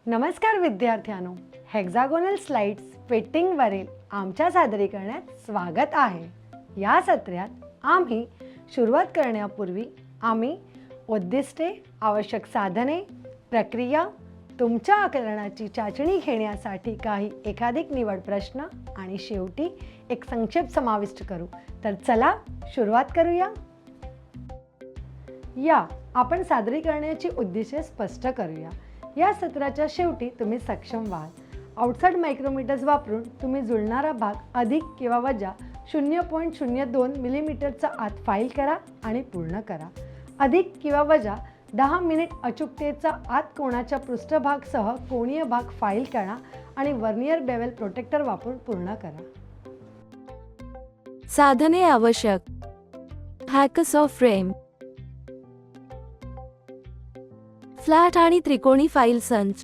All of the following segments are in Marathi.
नमस्कार विद्यार्थ्यांनो, हेक्सागोनल स्लाइड्स फिटिंगवरील आमच्या सादरीकरणात स्वागत आहे. या सत्रात आम्ही सुरुवात करण्यापूर्वी आम्ही उद्दिष्टे, आवश्यक साधने, प्रक्रिया, तुमच्या आकलनाची चाचणी घेण्यासाठी काही एकाधिक निवड प्रश्न आणि शेवटी एक संक्षेप समाविष्ट करू. तर चला सुरुवात करूया. आपण सादरीकरणाची उद्दिष्टे स्पष्ट करूया. या सत्राच्या शेवटी तुम्ही सक्षम व्हाल. आउटसाइड मायक्रोमीटर्स वापरून तुम्ही जुळणारा भाग अधिक किंवा वजा 0.02 मिलीमीटरचा आत फाईल करा आणि पूर्ण करा. अधिक किंवा वजा 10 मिनिट अचूकतेचा आत कोणाच्या पृष्ठभागासह कोणीय भाग फाईल करा आणि वर्नियर बेवेल प्रोटेक्टर वापरून पूर्ण करा. साधने आवश्यक: हॅकसॉ फ्रेम, फ्लॅट आणि त्रिकोणी फाईल संच,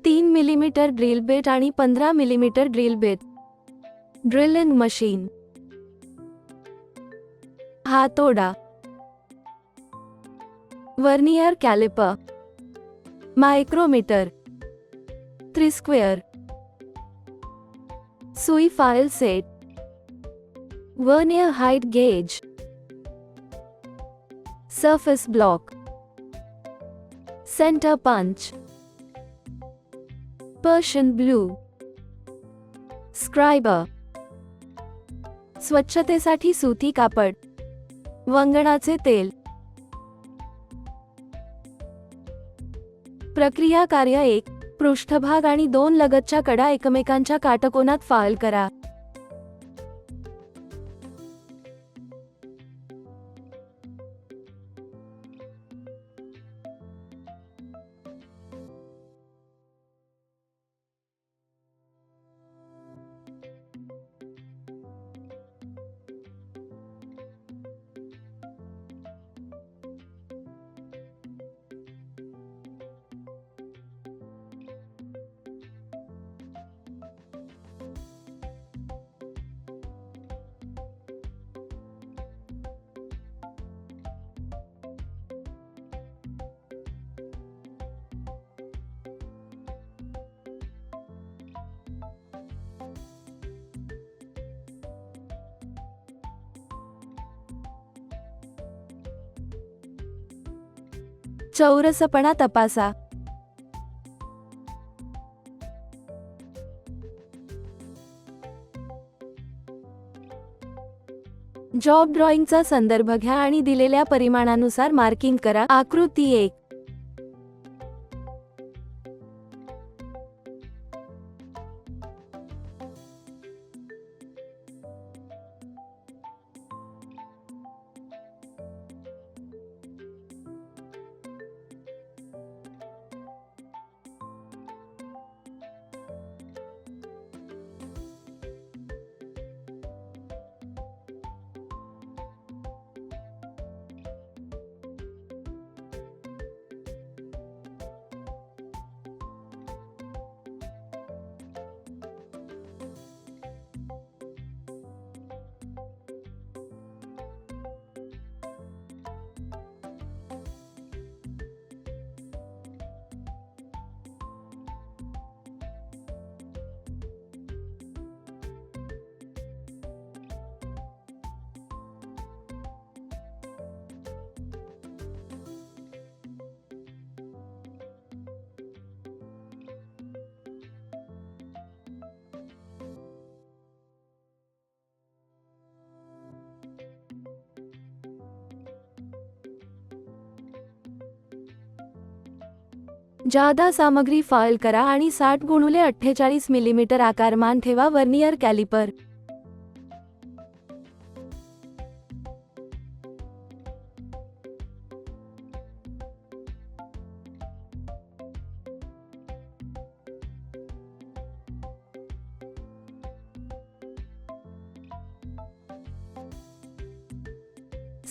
3 मिलीमीटर ड्रिल बिट आणि 15 millimetre drill bit, drilling machine, हातोडा, वर्नियर कॅलिपर, मायक्रोमीटर, त्रिस्क्वेअर, सुई file set, vernier height gauge, surface block, center punch, Persian blue, scriber, स्वच्छतेसाठी सुती कापड, वंगणाचे तेल. प्रक्रिया कार्य 1. पृष्ठभाग आणि 2 लगतच्या कडा एकमेकांच्या काटकोनात फाईल करा. चौरसपणा तपासा. जॉब ड्रॉइंगचा संदर्भ घ्या आणि दिलेल्या परिमाणानुसार मार्किंग करा. आकृती 1. जादा सामग्री फाईल करा आणि 60x48 मिलीमीटर आकारमान ठेवा. वर्नियर कॅलिपर,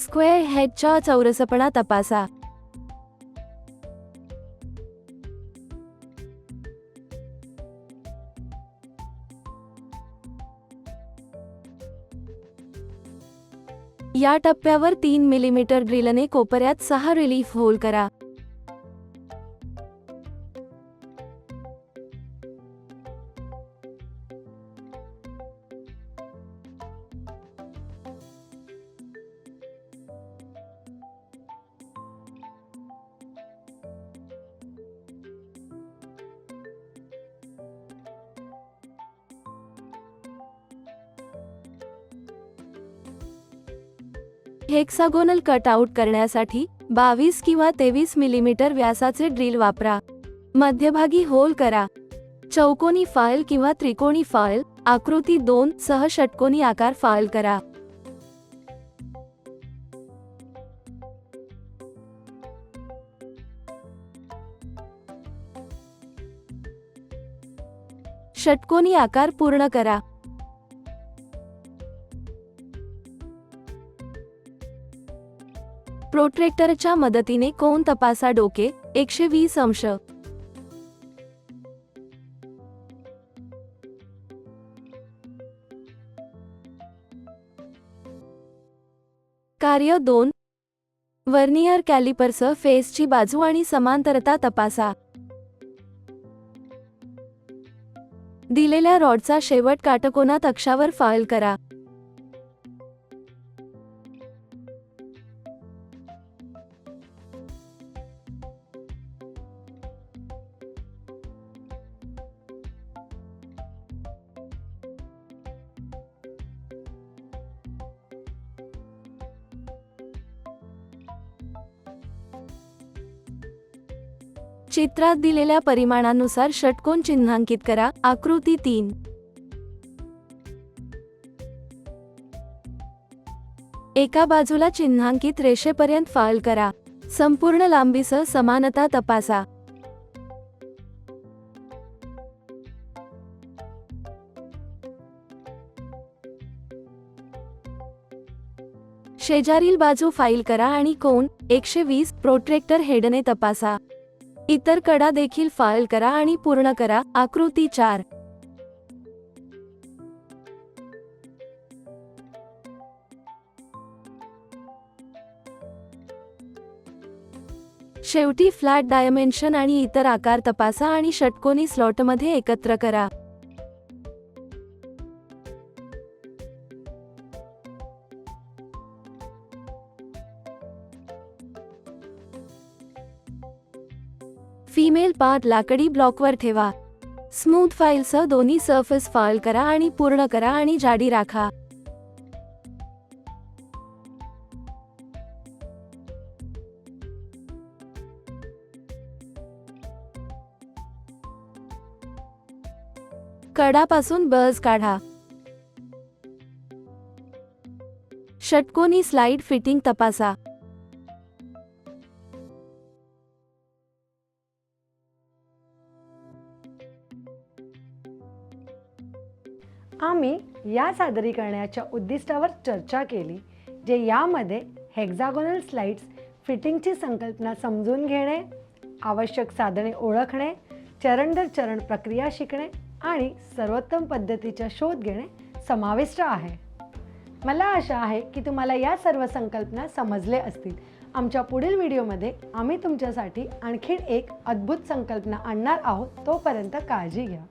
स्क्वेअर हेडच्या चौरसपणा तपासा. या टप्प्यावर 3 मिलीमीटर ड्रिलने कोपऱ्यात 6 रिलीफ होल करा. हेक्सागोनल कटआउट करण्यासाठी 22 किंवा 23 मिलीमीटर व्यासाचे ड्रिल वापरा. मध्यभागी होल करा. चौकोनी फाईल किंवा त्रिकोणी फाईल आकृती 2 सह षटकोनी आकार फाईल करा. षटकोनी आकार पूर्ण करा. प्रोट्रॅक्टरच्या मदतीने कोन तपासा. डोके 120 अंश. कार्य 2. वर्नियर कॅलिपरसह फेसची बाजू आणि समांतरता तपासा. दिलेल्या रॉडचा शेवट काटकोनात अक्षावर फाईल करा. चित्रात दिलेल्या परिमाणांनुसार षटकोन चिन्हांकित करा. आकृती 3. एका बाजूला चिन्हांकित रेषेपर्यंत फाईल करा. संपूर्ण लांबीसह समानता तपासा. शेजारील बाजू फाईल करा आणि कोन 120 प्रोट्रॅक्टर हेडने तपासा. इतर कडा देखील फाईल करा आणि पूर्ण करा. आकृती 4. शेवटी फ्लॅट डायमेन्शन आणि इतर आकार तपासा आणि षटकोनी स्लॉटमध्ये एकत्र करा. फिमेल पार्ट लाकडी ब्लॉकवर ठेवा. स्मूथ फाईलसह दोन्ही सरफेस फाईल करा आणि पूर्ण करा आणि जाडी राखा. कडापासून बज काढा. षटकोनी स्लाइड फिटिंग तपासा. आम्ही या सादरीकरणाच्या उद्दिष्टावर चर्चा केली, जे यामध्ये हेक्सागोनल स्लाइड्स फिटिंगची संकल्पना समजून घेणे, आवश्यक साधने ओळखणे, चरण दर चरण प्रक्रिया शिकणे आणि सर्वोत्तम पद्धतीचा शोध घेणे समाविष्ट आहे. मला आशा आहे की तुम्हाला या सर्व संकल्पना समजले असतील. आमच्या पुढील व्हिडिओमध्ये आम्ही तुमच्यासाठी आणखीन एक अद्भुत संकल्पना आणणार आहोत. तोपर्यंत काळजी घ्या.